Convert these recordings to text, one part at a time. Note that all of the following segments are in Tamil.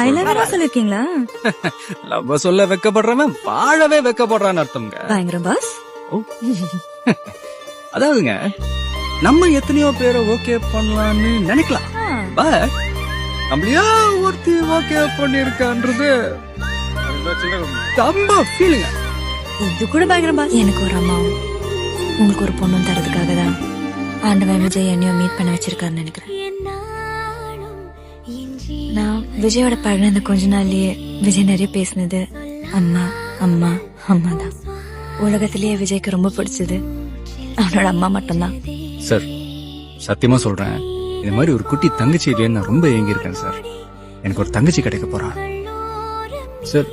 ஐ லவ் யூ சொல்லிருக்கீங்களா? லவ் சொல்ல வெக்கப்படுறவன் வாழவே வெக்கப்படுறான்னு அர்த்தம்ங்க. பயங்கரம் பாஸ். அதாவதுங்க நம்ம எத்தனையோ பேரை ஓகே பண்ணலாம்னு நினைக்கலாம். பட் நம்மளையா ஒருத்தி ஓகே பண்ணிருக்கான்றது ரொம்ப ஃபீலிங்க. இது கூட பயங்கரம் பாஸ். எனக்கு ஒரு அம்மாவும் உங்களுக்கு ஒரு பொண்ணும் தரதுக்காக தான் ஆண்டவன் விஜய் என்னையும் மீட் பண்ண வச்சிருக்காருன்னு நினைக்கிறேன். நான் விஜயோட பழகின கொஞ்ச நாள்லயே விஜய் நிறைய பேசினது அம்மா அம்மா அம்மா தான். உலகத்திலேயே விஜய்க்கு ரொம்ப பிடிச்சது அவனோட அம்மா மட்டும்தான். சார் சத்தியமா சொல்றேன், இந்த மாதிரி ஒரு குட்டி தங்கச்சி இல்லைன்னு நான் ரொம்ப ஏங்கி இருக்கேன் சார். எனக்கு ஒரு தங்கச்சி கிடைக்க போறான் சார்.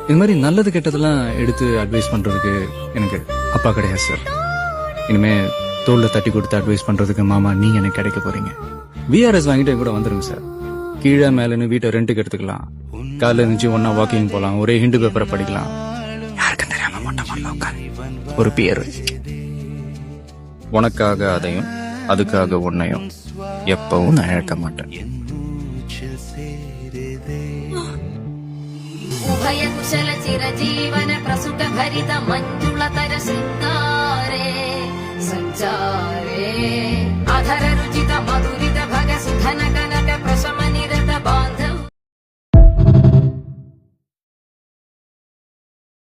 இது மாதிரி நல்லது கெட்டதெல்லாம் எடுத்து அட்வைஸ் பண்றதுக்கு எனக்கு அப்பா கிடையாது சார். இனிமே தோல்ல தட்டி கொடுத்து அட்வைஸ் பண்றதுக்கு மாமா நீங்க எனக்கு கிடைக்க போறீங்க. விஆர்எஸ் வாங்கிட்டு கூட வந்துருங்க சார். கீழே மேலன்னு வீட்டை ரெண்டுக்கு எடுத்துக்கலாம். காலைல இருந்துச்சு ஒன்னா வாக்கிங் போலாம், ஒரே ஹிண்டு பேப்பரை படிக்கலாம். யாருக்கும் தெரியாம மொட்டை ஒரு பேர் உனக்காக அதையும் அதுக்காக உன்னையும் எப்பவும் நான் இழக்க மாட்டேன். உபயகுஷல சிரஜீவன பிரசுட பரித மஞ்சுள தர சிங்காரே சஞ்சாரே